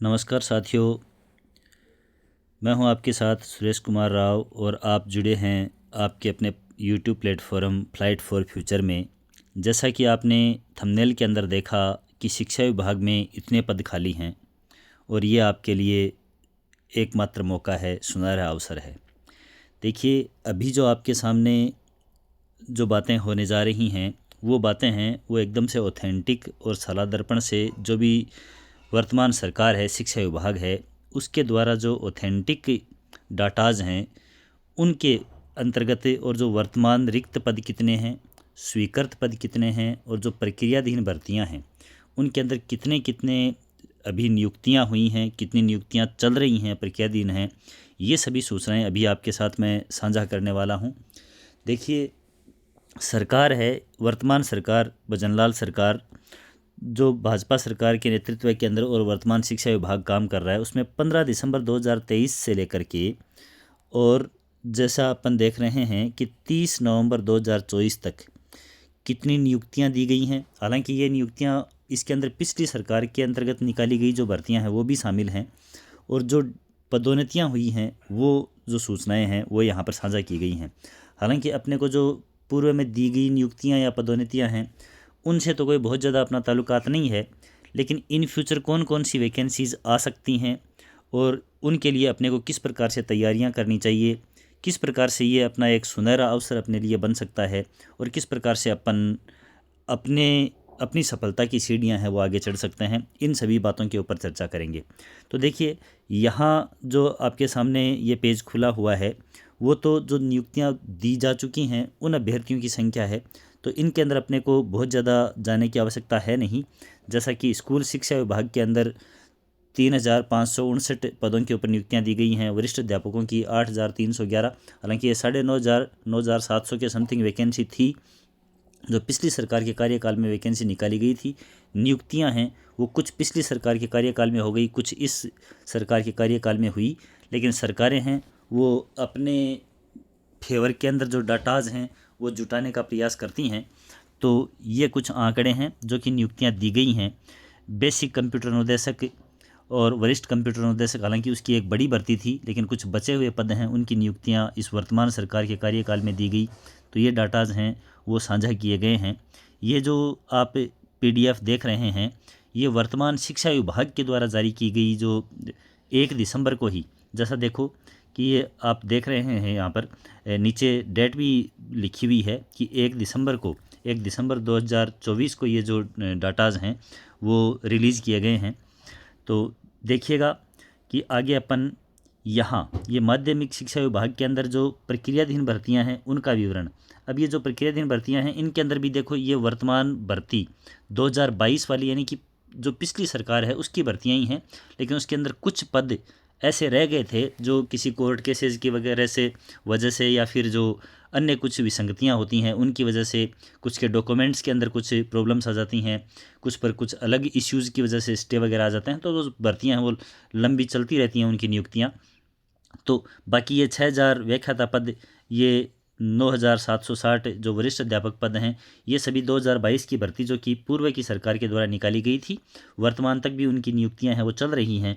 नमस्कार साथियों, मैं हूं आपके साथ सुरेश कुमार राव और आप जुड़े हैं आपके अपने YouTube platform flight for future में। जैसा कि आपने थंबनेल के अंदर देखा कि शिक्षा विभाग में इतने पद खाली हैं और ये आपके लिए एकमात्र मौका है, सुनहरा अवसर है। देखिए, अभी जो आपके सामने जो बातें होने जा रही हैं वो एकदम से ऑथेंटिक और सला दर्पण से जो भी वर्तमान सरकार है, शिक्षा विभाग है, उसके द्वारा जो ऑथेंटिक डाटाज हैं उनके अंतर्गत और जो वर्तमान रिक्त पद कितने हैं, स्वीकृत पद कितने हैं और जो प्रक्रियाधीन भर्तियां हैं उनके अंदर कितने कितने अभी नियुक्तियां हुई हैं, कितनी नियुक्तियां चल रही हैं, प्रक्रियाधीन हैं, ये सभी सूचनाएं अभी आपके साथ मैं साझा करने वाला हूं। देखिए, सरकार है, वर्तमान सरकार, भजनलाल सरकार, जो भाजपा सरकार के नेतृत्व के अंदर और वर्तमान शिक्षा विभाग काम कर रहा है, उसमें 15 दिसंबर 2023 से लेकर के और जैसा अपन देख रहे हैं कि 30 नवंबर 2024 तक कितनी नियुक्तियां दी गई हैं। हालांकि ये नियुक्तियां इसके अंदर पिछली सरकार के अंतर्गत निकाली गई जो भर्तियां हैं वो भी शामिल हैं और जो पदोन्नतियां हुई हैं वो जो सूचनाएं हैं वो यहाँ पर साझा की गई हैं। हालांकि अपने को जो पूर्व में दी गई नियुक्तियां या पदोन्नतियां हैं उनसे तो कोई बहुत ज़्यादा अपना ताल्लुकात नहीं है, लेकिन इन फ्यूचर कौन कौन सी वैकेंसीज़ आ सकती हैं और उनके लिए अपने को किस प्रकार से तैयारियां करनी चाहिए, किस प्रकार से ये अपना एक सुनहरा अवसर अपने लिए बन सकता है और किस प्रकार से अपन अपने अपनी सफलता की सीढ़ियां हैं वो आगे चढ़ सकते हैं, इन सभी बातों के ऊपर चर्चा करेंगे। तो देखिए, यहाँ जो आपके सामने ये पेज खुला हुआ है वो तो जो नियुक्तियां दी जा चुकी हैं उन अभ्यर्थियों की संख्या है, तो इनके अंदर अपने को बहुत ज़्यादा जाने की आवश्यकता है नहीं। जैसा कि स्कूल शिक्षा विभाग के अंदर 3,559 पदों के ऊपर नियुक्तियां दी गई हैं, वरिष्ठ अध्यापकों की 8,311। हालांकि ये 9,500 के समथिंग वैकेंसी थी जो पिछली सरकार के कार्यकाल में वैकेंसी निकाली गई थी। नियुक्तियां हैं वो कुछ पिछली सरकार के कार्यकाल में हो गई, कुछ इस सरकार के कार्यकाल में हुई, लेकिन सरकारें हैं वो अपने फेवर के अंदर जो डाटाज हैं वो जुटाने का प्रयास करती हैं। तो ये कुछ आंकड़े हैं जो कि नियुक्तियां दी गई हैं। बेसिक कंप्यूटर अनुदेशक और वरिष्ठ कंप्यूटर अनुदेशक, हालांकि उसकी एक बड़ी भर्ती थी, लेकिन कुछ बचे हुए पद हैं उनकी नियुक्तियां इस वर्तमान सरकार के कार्यकाल में दी गई। तो ये डाटाज हैं वो साझा किए गए हैं। ये जो आप PDF देख रहे हैं ये वर्तमान शिक्षा विभाग के द्वारा जारी की गई जो 1 दिसंबर को ही, जैसा देखो कि ये आप देख रहे हैं यहाँ पर नीचे डेट भी लिखी हुई है कि 1 दिसंबर 2024 को ये जो डाटाज हैं वो रिलीज़ किए गए हैं। तो देखिएगा कि आगे अपन यहाँ ये माध्यमिक शिक्षा विभाग के अंदर जो प्रक्रियाधीन भर्तियां हैं उनका विवरण। अब ये जो प्रक्रियाधीन भर्तियां हैं इनके अंदर भी देखो, ये वर्तमान भर्ती 2022 वाली यानी कि जो पिछली सरकार है उसकी भर्तियां ही हैं, लेकिन उसके अंदर कुछ पद ऐसे रह गए थे जो किसी कोर्ट केसेस की वगैरह से वजह से या फिर जो अन्य कुछ विसंगतियां होती हैं उनकी वजह से, कुछ के डॉक्यूमेंट्स के अंदर कुछ प्रॉब्लम्स आ जाती हैं, कुछ पर कुछ अलग इश्यूज़ की वजह से स्टे वगैरह आ जाते हैं, तो जो भर्तियां हैं वो लंबी चलती रहती हैं उनकी नियुक्तियां। तो बाकी ये 6,000 व्याख्याता पद, ये 9,760 जो वरिष्ठ अध्यापक पद हैं, ये सभी 2022 की भर्ती जो कि पूर्व की सरकार के द्वारा निकाली गई थी, वर्तमान तक भी उनकी नियुक्तियां हैं वो चल रही हैं।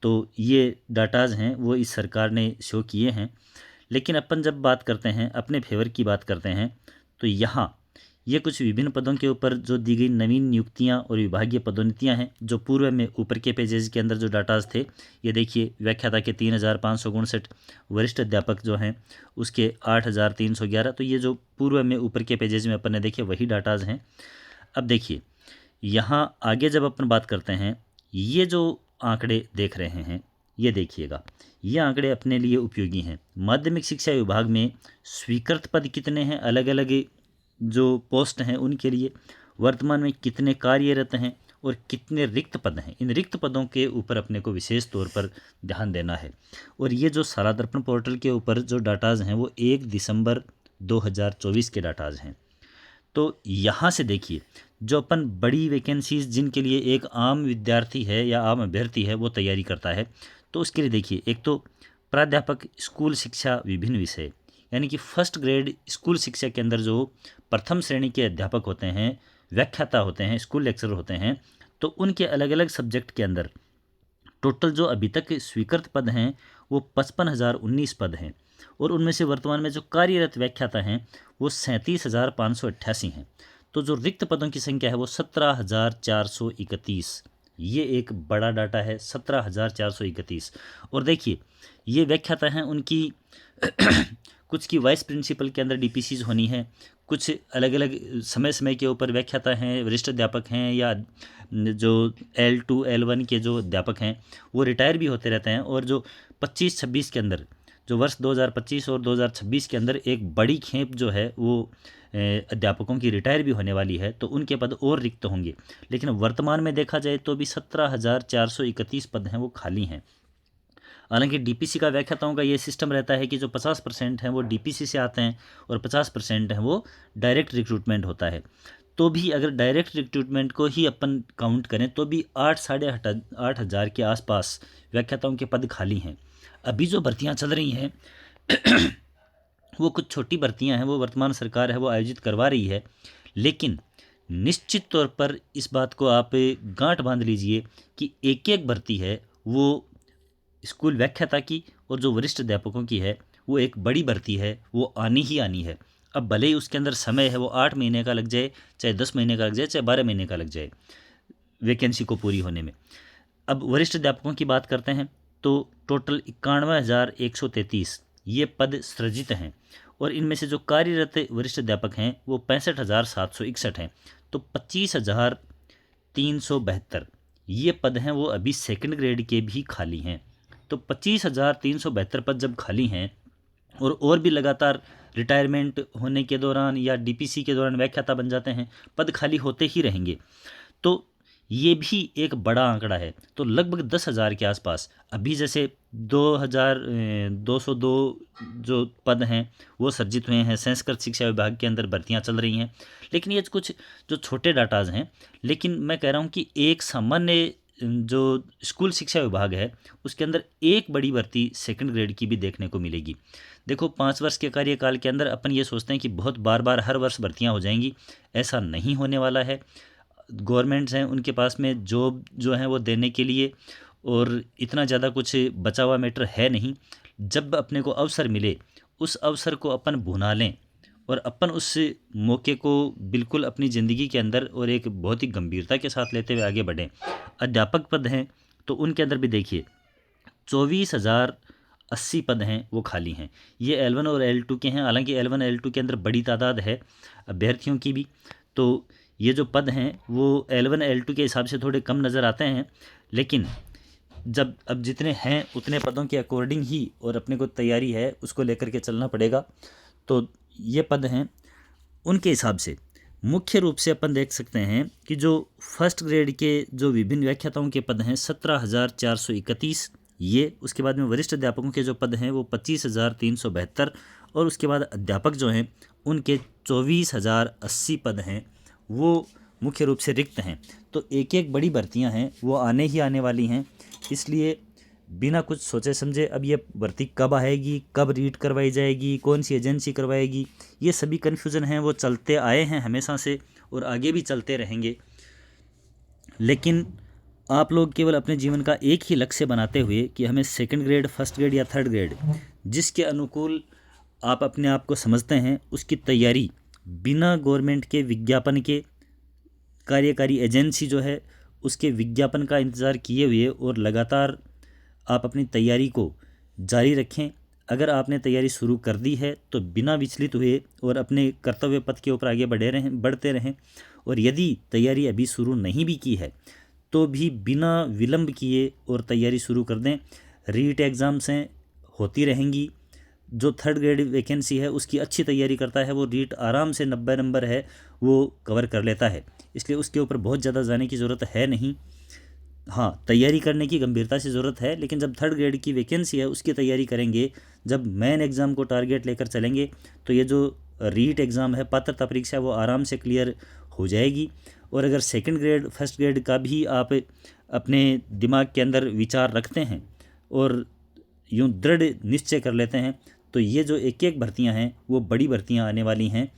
तो ये डाटाज हैं वो इस सरकार ने शो किए हैं। लेकिन अपन जब बात करते हैं अपने फेवर की बात करते हैं तो यहाँ ये कुछ विभिन्न पदों के ऊपर जो दी गई नवीन नियुक्तियां और विभागीय पदोन्नतियां हैं जो पूर्व में ऊपर के पेजेज के अंदर जो डाटाज थे, ये देखिए व्याख्याता के 3,559, वरिष्ठ अध्यापक जो हैं उसके 8,311। तो ये जो पूर्व में ऊपर के पेजेज में अपन ने देखे वही डाटाज हैं। अब देखिए यहाँ आगे जब अपन बात करते हैं, ये जो आंकड़े देख रहे हैं ये देखिएगा, ये आंकड़े अपने लिए उपयोगी हैं। माध्यमिक शिक्षा विभाग में स्वीकृत पद कितने हैं, अलग अलग जो पोस्ट हैं उनके लिए, वर्तमान में कितने कार्यरत हैं और कितने रिक्त पद हैं, इन रिक्त पदों के ऊपर अपने को विशेष तौर पर ध्यान देना है। और ये जो साला दर्पण पोर्टल के ऊपर जो डाटाज हैं वो 1 दिसंबर 2024 के डाटाज हैं। तो यहाँ से देखिए जो अपन बड़ी वैकेंसीज जिनके लिए एक आम विद्यार्थी है या आम अभ्यर्थी है वो तैयारी करता है, तो उसके लिए देखिए एक तो प्राध्यापक स्कूल शिक्षा विभिन्न विषय, यानी कि फर्स्ट ग्रेड स्कूल शिक्षा के अंदर जो प्रथम श्रेणी के अध्यापक होते हैं, व्याख्याता होते हैं, स्कूल लेक्चरर होते हैं, तो उनके अलग अलग सब्जेक्ट के अंदर टोटल जो अभी तक स्वीकृत पद हैं वो 55,019 पद हैं, और उनमें से वर्तमान में जो कार्यरत व्याख्याता हैं वो 37,588 हैं। तो जो रिक्त पदों की संख्या है वो 17,431। ये एक बड़ा डाटा है, 17,431। और देखिए ये व्याख्याता हैं, उनकी कुछ की वाइस प्रिंसिपल के अंदर डीपीसीज होनी है, कुछ अलग अलग समय समय के ऊपर व्याख्याता हैं, वरिष्ठ अध्यापक हैं, या जो L2 L1 के जो अध्यापक हैं वो रिटायर भी होते रहते हैं। और जो 25-26 के अंदर, जो वर्ष 2025 और 2026 के अंदर एक बड़ी खेप जो है वो अध्यापकों की रिटायर भी होने वाली है, तो उनके पद और रिक्त होंगे। लेकिन वर्तमान में देखा जाए तो भी 17,431 पद हैं वो खाली हैं। हालांकि डीपीसी का व्याख्याताओं का ये सिस्टम रहता है कि जो 50% हैं वो डीपीसी से आते हैं और 50% हैं वो डायरेक्ट रिक्रूटमेंट होता है। तो भी अगर डायरेक्ट रिक्रूटमेंट को ही अपन काउंट करें तो भी 8-8,500 के आसपास व्याख्याताओं के पद खाली हैं। अभी जो भर्तियां चल रही हैं वो कुछ छोटी भर्तियां हैं, वो वर्तमान सरकार है वो आयोजित करवा रही है। लेकिन निश्चित तौर पर इस बात को आप गांठ बांध लीजिए कि एक एक भर्ती है वो स्कूल व्याख्याता की और जो वरिष्ठ अध्यापकों की है वो एक बड़ी भर्ती है, वो आनी ही आनी है। अब भले ही उसके अंदर समय है वो 8 महीने का लग जाए, चाहे 10 महीने का लग जाए, चाहे 12 महीने का लग जाए वैकेंसी को पूरी होने में। अब वरिष्ठ अध्यापकों की बात करते हैं तो टोटल 91,133 ये पद सृजित हैं, और इनमें से जो कार्यरत वरिष्ठ अध्यापक हैं वो 65,761 हैं। तो 25,372 ये पद हैं वो अभी सेकंड ग्रेड के भी खाली हैं। तो 25,372 पद जब खाली हैं और भी लगातार रिटायरमेंट होने के दौरान या डीपीसी के दौरान व्याख्याता बन जाते हैं, पद खाली होते ही रहेंगे। तो ये भी एक बड़ा आंकड़ा है। तो लगभग 10,000 के आसपास अभी जैसे 2,202 जो पद हैं वो सर्जित हुए हैं, संस्कृत शिक्षा विभाग के अंदर भर्तियां चल रही हैं। लेकिन ये कुछ जो छोटे डाटाज हैं, लेकिन मैं कह रहा हूँ कि एक सामान्य जो स्कूल शिक्षा विभाग है उसके अंदर एक बड़ी भर्ती सेकंड ग्रेड की भी देखने को मिलेगी। देखो 5 वर्ष के कार्यकाल के अंदर अपन ये सोचते हैं कि बहुत बार बार हर वर्ष भर्तियां हो जाएंगी, ऐसा नहीं होने वाला है। गवर्नमेंट्स हैं उनके पास में जॉब जो है वो देने के लिए और इतना ज़्यादा कुछ बचा हुआ मैटर है नहीं। जब अपने को अवसर मिले उस अवसर को अपन भुना लें और अपन उस मौके को बिल्कुल अपनी ज़िंदगी के अंदर और एक बहुत ही गंभीरता के साथ लेते हुए आगे बढ़ें। अध्यापक पद हैं तो उनके अंदर भी देखिए 24,080 पद हैं वो खाली हैं। ये L1 और L2 के हैं। हालांकि L1 L2 के अंदर बड़ी तादाद है अभ्यर्थियों की भी, तो ये जो पद हैं वो L1 L2 के हिसाब से थोड़े कम नज़र आते हैं। लेकिन जब अब जितने हैं उतने पदों के अकॉर्डिंग ही और अपने को तैयारी है उसको लेकर के चलना पड़ेगा। तो ये पद हैं उनके हिसाब से मुख्य रूप से अपन देख सकते हैं कि जो फर्स्ट ग्रेड के जो विभिन्न व्याख्याताओं के पद हैं 17,431 ये, उसके बाद में वरिष्ठ अध्यापकों के जो पद हैं वो 25,372, और उसके बाद अध्यापक जो हैं उनके 24,080 पद हैं वो मुख्य रूप से रिक्त हैं। तो एक एक बड़ी भर्तियां हैं वो आने ही आने वाली हैं, इसलिए बिना कुछ सोचे समझे अब ये भर्ती कब आएगी, कब रीड करवाई जाएगी, कौन सी एजेंसी करवाएगी, ये सभी कन्फ्यूज़न हैं वो चलते आए हैं हमेशा से और आगे भी चलते रहेंगे। लेकिन आप लोग केवल अपने जीवन का एक ही लक्ष्य बनाते हुए कि हमें सेकंड ग्रेड, फर्स्ट ग्रेड या थर्ड ग्रेड जिसके अनुकूल आप अपने आप को समझते हैं उसकी तैयारी बिना गवर्नमेंट के विज्ञापन के, कार्यकारी एजेंसी जो है उसके विज्ञापन का इंतज़ार किए हुए और लगातार आप अपनी तैयारी को जारी रखें। अगर आपने तैयारी शुरू कर दी है तो बिना विचलित हुए और अपने कर्तव्य पथ के ऊपर आगे बढ़ते रहें। और यदि तैयारी अभी शुरू नहीं भी की है तो भी बिना विलंब किए और तैयारी शुरू कर दें। रीट एग्ज़ाम्स हैं होती रहेंगी। जो थर्ड ग्रेड वैकेंसी है उसकी अच्छी तैयारी करता है वो रीट आराम से 90 नंबर है वो कवर कर लेता है, इसलिए उसके ऊपर बहुत ज़्यादा जाने की ज़रूरत है नहीं। हाँ, तैयारी करने की गंभीरता से ज़रूरत है, लेकिन जब थर्ड ग्रेड की वैकेंसी है उसकी तैयारी करेंगे, जब मेन एग्ज़ाम को टारगेट लेकर चलेंगे तो ये जो रीट एग्ज़ाम है, पात्रता परीक्षा, वो आराम से क्लियर हो जाएगी। और अगर सेकंड ग्रेड, फर्स्ट ग्रेड का भी आप अपने दिमाग के अंदर विचार रखते हैं और यूँ दृढ़ निश्चय कर लेते हैं तो ये जो एक एक भर्तियां हैं वो बड़ी भर्तियां आने वाली हैं।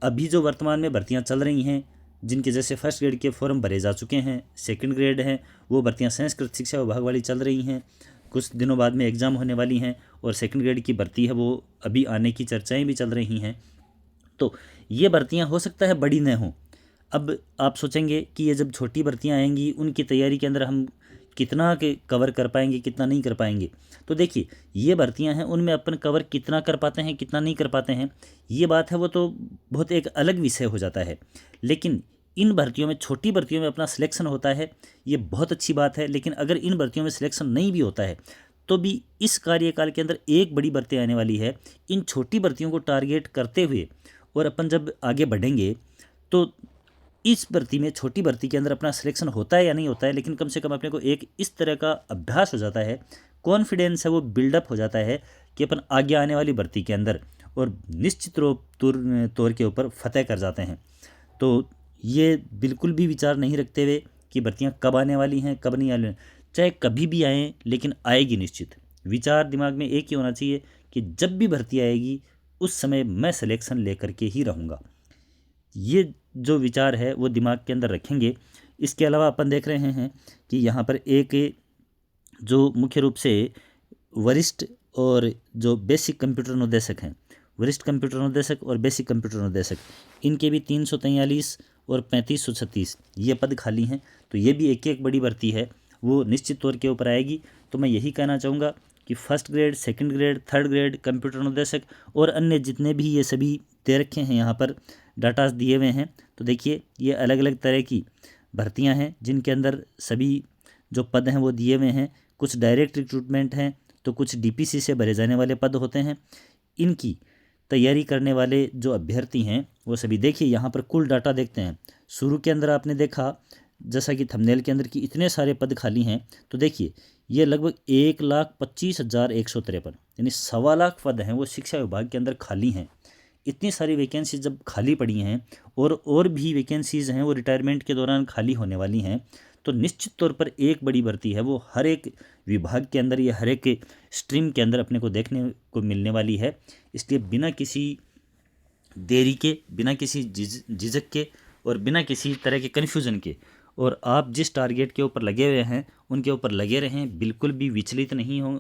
अभी जो वर्तमान में भर्तियां चल रही हैं जिनके जैसे फर्स्ट ग्रेड के फॉर्म भरे जा चुके हैं, सेकंड ग्रेड हैं वो भर्तियां संस्कृत शिक्षा विभाग वाली चल रही हैं, कुछ दिनों बाद में एग्ज़ाम होने वाली हैं, और सेकंड ग्रेड की भर्ती है वो अभी आने की चर्चाएं भी चल रही हैं। तो ये भर्तियां हो सकता है बड़ी न हों। अब आप सोचेंगे कि ये जब छोटी भर्तियां आएंगी उनकी तैयारी के अंदर हम कितना के कवर कर पाएंगे, कितना नहीं कर पाएंगे। तो देखिए ये भर्तियां हैं, उनमें अपन कवर कितना कर पाते हैं, कितना नहीं कर पाते हैं, ये बात है वो तो बहुत एक अलग विषय हो जाता है। लेकिन इन भर्तियों में, छोटी भर्तियों में अपना सिलेक्शन होता है, ये बहुत अच्छी बात है। लेकिन अगर इन भर्तियों में सिलेक्शन नहीं भी होता है तो भी इस कार्यकाल के अंदर एक बड़ी भर्ती आने वाली है। इन छोटी भर्तियों को टारगेट करते हुए और अपन जब आगे बढ़ेंगे तो इस भर्ती में, छोटी भर्ती के अंदर अपना सिलेक्शन होता है या नहीं होता है, लेकिन कम से कम अपने को एक इस तरह का अभ्यास हो जाता है, कॉन्फिडेंस है वो बिल्डअप हो जाता है कि अपन आगे आने वाली भर्ती के अंदर और निश्चित तौर के ऊपर फतेह कर जाते हैं। तो ये बिल्कुल भी विचार नहीं रखते हुए कि भर्तियाँ कब आने वाली हैं, कब नहीं आने, चाहे कभी भी आएँ लेकिन आएगी निश्चित। विचार दिमाग में एक ही होना चाहिए कि जब भी भर्ती आएगी उस समय मैं सिलेक्शन लेकर के ही रहूँगा। ये जो विचार है वो दिमाग के अंदर रखेंगे। इसके अलावा अपन देख रहे हैं कि यहाँ पर एक जो मुख्य रूप से वरिष्ठ और जो बेसिक कंप्यूटर अनुदेशक हैं, वरिष्ठ कंप्यूटर अनुदेशक और बेसिक कंप्यूटर अनुदेशक, इनके भी 343 और 3536 ये पद खाली हैं। तो ये भी एक एक बड़ी भर्ती है, वो निश्चित तौर के ऊपर आएगी। तो मैं यही कहना चाहूँगा कि first grade, second grade, third grade computer अनुदेशक और अन्य जितने भी ये सभी दे रखे हैं, यहाँ पर डाटास दिए हुए हैं। तो देखिए ये अलग अलग तरह की भर्तियां हैं जिनके अंदर सभी जो पद हैं वो दिए हुए हैं। कुछ डायरेक्ट रिक्रूटमेंट हैं तो कुछ डीपीसी से भरे जाने वाले पद होते हैं। इनकी तैयारी करने वाले जो अभ्यर्थी हैं वो सभी, देखिए यहाँ पर कुल डाटा देखते हैं। शुरू के अंदर आपने देखा जैसा कि थंबनेल के अंदर कि इतने सारे पद खाली हैं। तो देखिए ये लगभग 1,25,153 यानी 1.25 लाख पद हैं वो शिक्षा विभाग के अंदर खाली हैं। इतनी सारी वैकेंसी जब खाली पड़ी हैं और भी वैकेंसीज़ हैं वो रिटायरमेंट के दौरान खाली होने वाली हैं, तो निश्चित तौर पर एक बड़ी भर्ती है वो हर एक विभाग के अंदर या हर एक स्ट्रीम के अंदर अपने को देखने को मिलने वाली है। इसलिए बिना किसी देरी के, बिना किसी झिझक के और बिना किसी तरह के कन्फ्यूज़न के, और आप जिस टारगेट के ऊपर लगे हुए हैं उनके ऊपर लगे रहें, बिल्कुल भी विचलित नहीं हों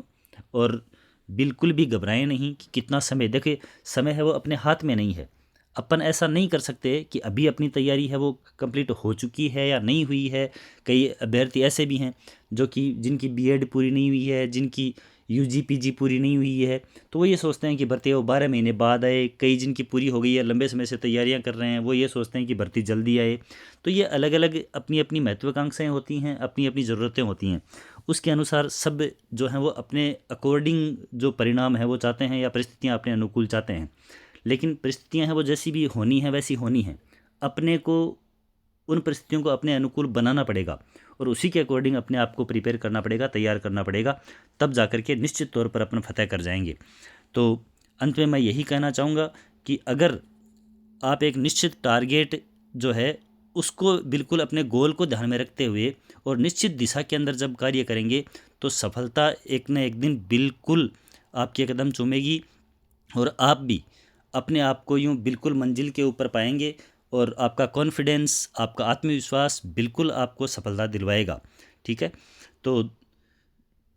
और बिल्कुल भी घबराएं नहीं कि कितना समय, देखिए समय है वो अपने हाथ में नहीं है। अपन ऐसा नहीं कर सकते कि अभी अपनी तैयारी है वो कंप्लीट हो चुकी है या नहीं हुई है। कई अभ्यर्थी ऐसे भी हैं जो कि जिनकी बीएड पूरी नहीं हुई है, जिनकी यूजी पीजी पूरी नहीं हुई है, तो वो ये सोचते हैं कि भर्ती वो 12 महीने बाद आए। कई जिनकी पूरी हो गई है, लंबे समय से तैयारियां कर रहे हैं, वो ये सोचते हैं कि भर्ती जल्दी आए। तो ये अलग अलग अपनी अपनी महत्वाकांक्षाएं होती हैं, अपनी अपनी ज़रूरतें होती हैं। उसके अनुसार सब जो हैं वो अपने अकॉर्डिंग जो परिणाम है वो चाहते हैं या परिस्थितियाँ अपने अनुकूल चाहते हैं। लेकिन परिस्थितियाँ हैं वो जैसी भी होनी है वैसी होनी है। अपने को उन परिस्थितियों को अपने अनुकूल बनाना पड़ेगा और उसी के अकॉर्डिंग अपने आप को प्रिपेयर करना पड़ेगा, तैयार करना पड़ेगा, तब जा कर के निश्चित तौर पर अपन फतेह कर जाएंगे। तो अंत में मैं यही कहना चाहूँगा कि अगर आप एक निश्चित टारगेट जो है उसको बिल्कुल अपने गोल को ध्यान में रखते हुए और निश्चित दिशा के अंदर जब कार्य करेंगे तो सफलता एक न एक दिन बिल्कुल आपके कदम चूमेगी और आप भी अपने आप को यूँ बिल्कुल मंजिल के ऊपर पाएंगे और आपका कॉन्फिडेंस, आपका आत्मविश्वास बिल्कुल आपको सफलता दिलवाएगा। ठीक है, तो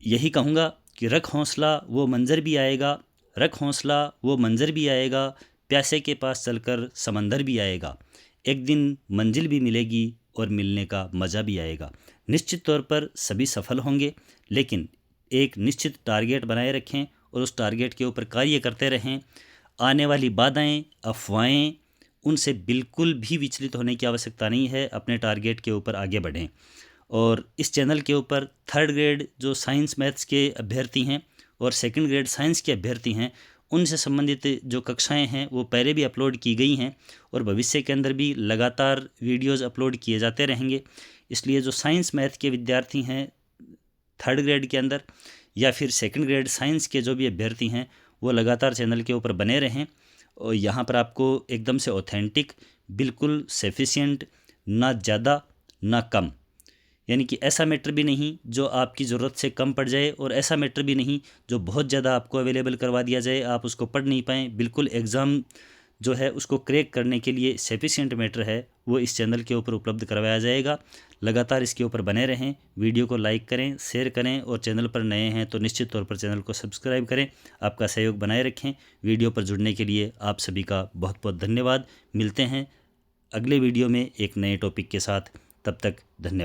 यही कहूँगा कि रख हौसला वो मंज़र भी आएगा, रख हौसला वो मंज़र भी आएगा, प्यासे के पास चलकर समंदर भी आएगा, एक दिन मंजिल भी मिलेगी और मिलने का मज़ा भी आएगा। निश्चित तौर पर सभी सफल होंगे, लेकिन एक निश्चित टारगेट बनाए रखें और उस टारगेट के ऊपर कार्य करते रहें। आने वाली बाधाएं, अफवाहें, उनसे बिल्कुल भी विचलित होने की आवश्यकता नहीं है। अपने टारगेट के ऊपर आगे बढ़ें। और इस चैनल के ऊपर थर्ड ग्रेड जो साइंस मैथ्स के अभ्यर्थी हैं और सेकंड ग्रेड साइंस के अभ्यर्थी हैं, उनसे संबंधित जो कक्षाएं हैं वो पहले भी अपलोड की गई हैं और भविष्य के अंदर भी लगातार वीडियोस अपलोड किए जाते रहेंगे। इसलिए जो साइंस मैथ के विद्यार्थी हैं थर्ड ग्रेड के अंदर या फिर सेकंड ग्रेड साइंस के जो भी अभ्यर्थी हैं वो लगातार चैनल के ऊपर बने रहें। और यहाँ पर आपको एकदम से ऑथेंटिक, बिल्कुल सफिशिएंट, ना ज़्यादा ना कम, यानी कि ऐसा मैटर भी नहीं जो आपकी ज़रूरत से कम पड़ जाए और ऐसा मैटर भी नहीं जो बहुत ज़्यादा आपको अवेलेबल करवा दिया जाए, आप उसको पढ़ नहीं पाएँ। बिल्कुल एग्ज़ाम जो है उसको क्रैक करने के लिए सफिशिएंट मैटर है वो इस चैनल के ऊपर उपलब्ध करवाया जाएगा। लगातार इसके ऊपर बने रहें, वीडियो को लाइक करें, शेयर करें और चैनल पर नए हैं तो निश्चित तौर पर चैनल को सब्सक्राइब करें। आपका सहयोग बनाए रखें। वीडियो पर जुड़ने के लिए आप सभी का बहुत बहुत धन्यवाद। मिलते हैं अगले वीडियो में एक नए टॉपिक के साथ। तब तक धन्यवाद।